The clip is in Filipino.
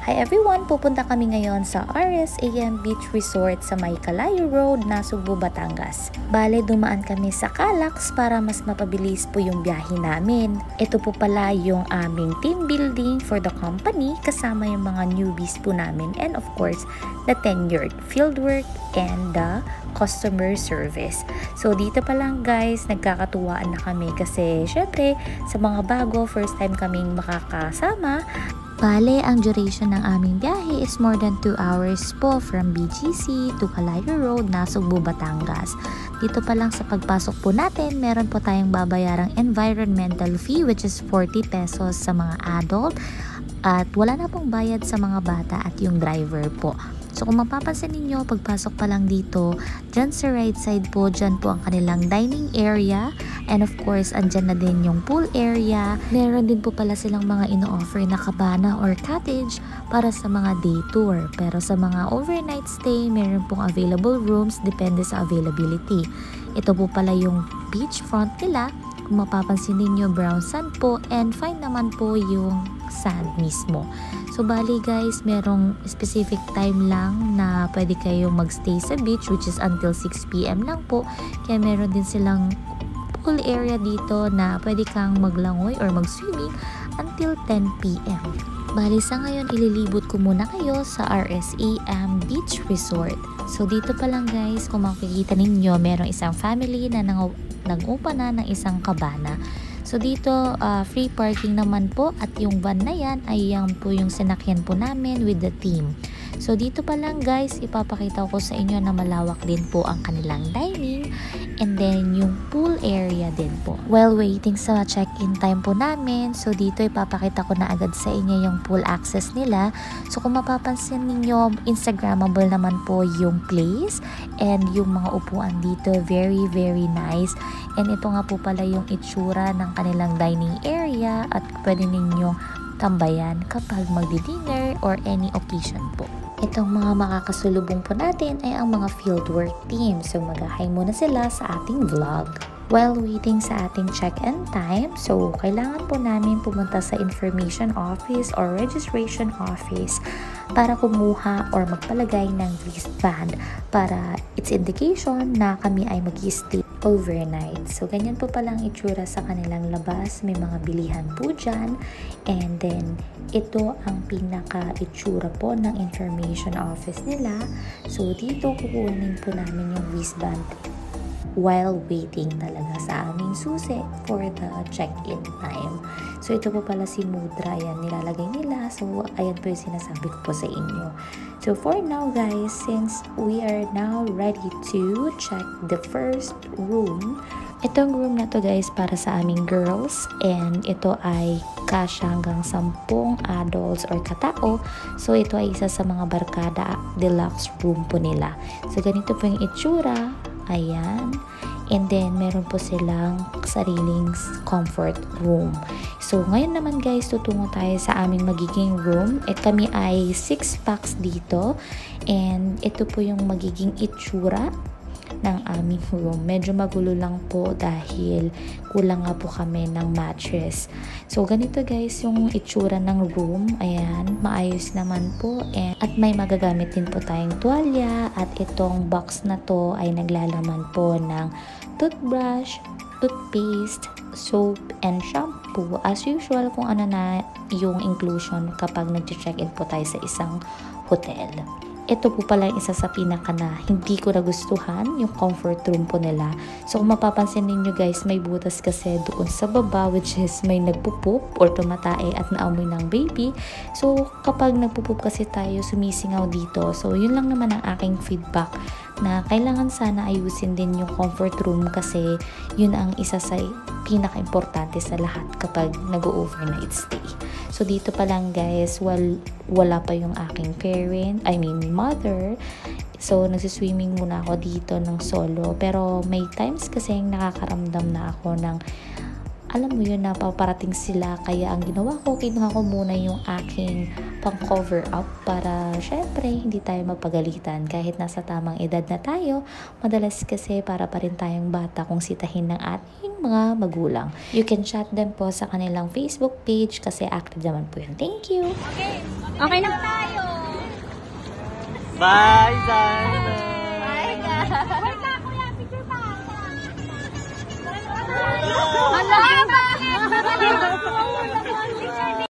Hi everyone! Pupunta kami ngayon sa RSAM Beach Resort sa May Calayo Road, Nasugbu, Batangas. Bale, dumaan kami sa Calax para mas mapabilis po yung biyahe namin. Ito po pala yung aming team building for the company kasama yung mga newbies po namin and of course, the tenured fieldwork and the customer service. So dito pa lang guys, nagkakatuwaan na kami kasi syempre sa mga bago, first time kaming makakasama. Bale, ang duration ng aming biyahe is more than 2 hours po from BGC to Calayo Road, Nasugbu, Batangas. Dito pa lang sa pagpasok po natin, meron po tayong babayarang environmental fee which is 40 pesos sa mga adult at wala na pong bayad sa mga bata at yung driver po. So kung mapapansin ninyo, pagpasok pa lang dito, dyan sa right side po, dyan po ang kanilang dining area. And of course, andyan na din yung pool area. Meron din po pala silang mga ino-offer na cabana or cottage para sa mga day tour. Pero sa mga overnight stay, meron pong available rooms, depende sa availability. Ito po pala yung beachfront nila. Kung mapapansin ninyo, brown sand po and fine naman po yung sand mismo. So bali guys, merong specific time lang na pwede kayong magstay sa beach which is until 6 PM lang po. Kaya meron din silang pool area dito na pwede kang maglangoy or mag-swimming until 10 PM. Bali sa ngayon, ililibot ko muna kayo sa RSAM Beach Resort. So dito pa lang guys, kung makikita ninyo, merong isang family na nag-upa na ng isang cabana. So dito, free parking naman po at yung van na yan ay yan po yung sinakyan po namin with the team. So dito pa lang guys, ipapakita ko sa inyo na malawak din po ang kanilang dining and then yung pool area din po. While waiting sa check-in time po namin, so dito ipapakita ko na agad sa inyo yung pool access nila. So kung mapapansin ninyo, Instagrammable naman po yung place and yung mga upuan dito, very very nice. And ito nga po pala yung itsura ng kanilang dining area at pwede ninyong tambayan kapag magdi-dinner or any occasion po. Itong mga makakasulubong po natin ay ang mga fieldwork team. So mag-hi muna sila sa ating vlog. While waiting sa ating check-in time, so kailangan po namin pumunta sa information office or registration office para kumuha or magpalagay ng wristband para its indication na kami ay mag-stay overnight. So ganyan po palang itsura sa kanilang labas. May mga bilihan po dyan. And then ito ang pinaka-itsura po ng information office nila. So dito kukunin po namin yung wristband while waiting talaga sa aming susi for the check-in time. So ito po pala si mudra, yan nilalagay nila. So ayan po yung sinasabi ko po sa inyo. So for now guys, since we are now ready to check the first room, itong room na to guys para sa aming girls and ito ay kasya hanggang 10 adults or katao. So ito ay isa sa mga barkada deluxe room po nila. So ganito po yung itsura. Ayan. And then, meron po silang sariling comfort room. So, ngayon naman guys, tutungo tayo sa aming magiging room. Kami ay 6 packs dito. And ito po yung magiging itsura ng aming room. Medyo magulo lang po dahil kulang nga po kami ng mattress. So, ganito guys yung itsura ng room. Ayan, maayos naman po. At may magagamit din po tayong tuwalya. At itong box na to ay naglalaman po ng toothbrush, toothpaste, soap, and shampoo. As usual, kung ano na yung inclusion kapag nag-check-in po tayo sa isang hotel. Ito po pala yung isa sa pinaka na hindi ko nagustuhan, yung comfort room po nila. So kung mapapansin ninyo guys, may butas kasi doon sa baba which is may nagpupup or tumatae at naamoy ng baby. So kapag nagpupup kasi tayo, sumisingaw dito. So yun lang naman ang aking feedback na kailangan sana ayusin din yung comfort room kasi yun ang isa sa pinaka-importante sa lahat kapag nag-overnight stay. So dito pa lang guys, wala pa yung aking mother. So nagsiswimming muna ako dito ng solo. Pero may times kasi nakakaramdam na ako ng alam mo yun, napaparating sila. Kaya ang ginawa ko, kinuha ko muna yung aking pang cover up para syempre hindi tayo mapagalitan kahit nasa tamang edad na tayo. Madalas kasi para pa rin tayong bata kung sitahin ng ating mga magulang. You can chat them po sa kanilang Facebook page kasi active naman po yun. Thank you! Okay. Okay na. Bye, Sana! Bye, guys.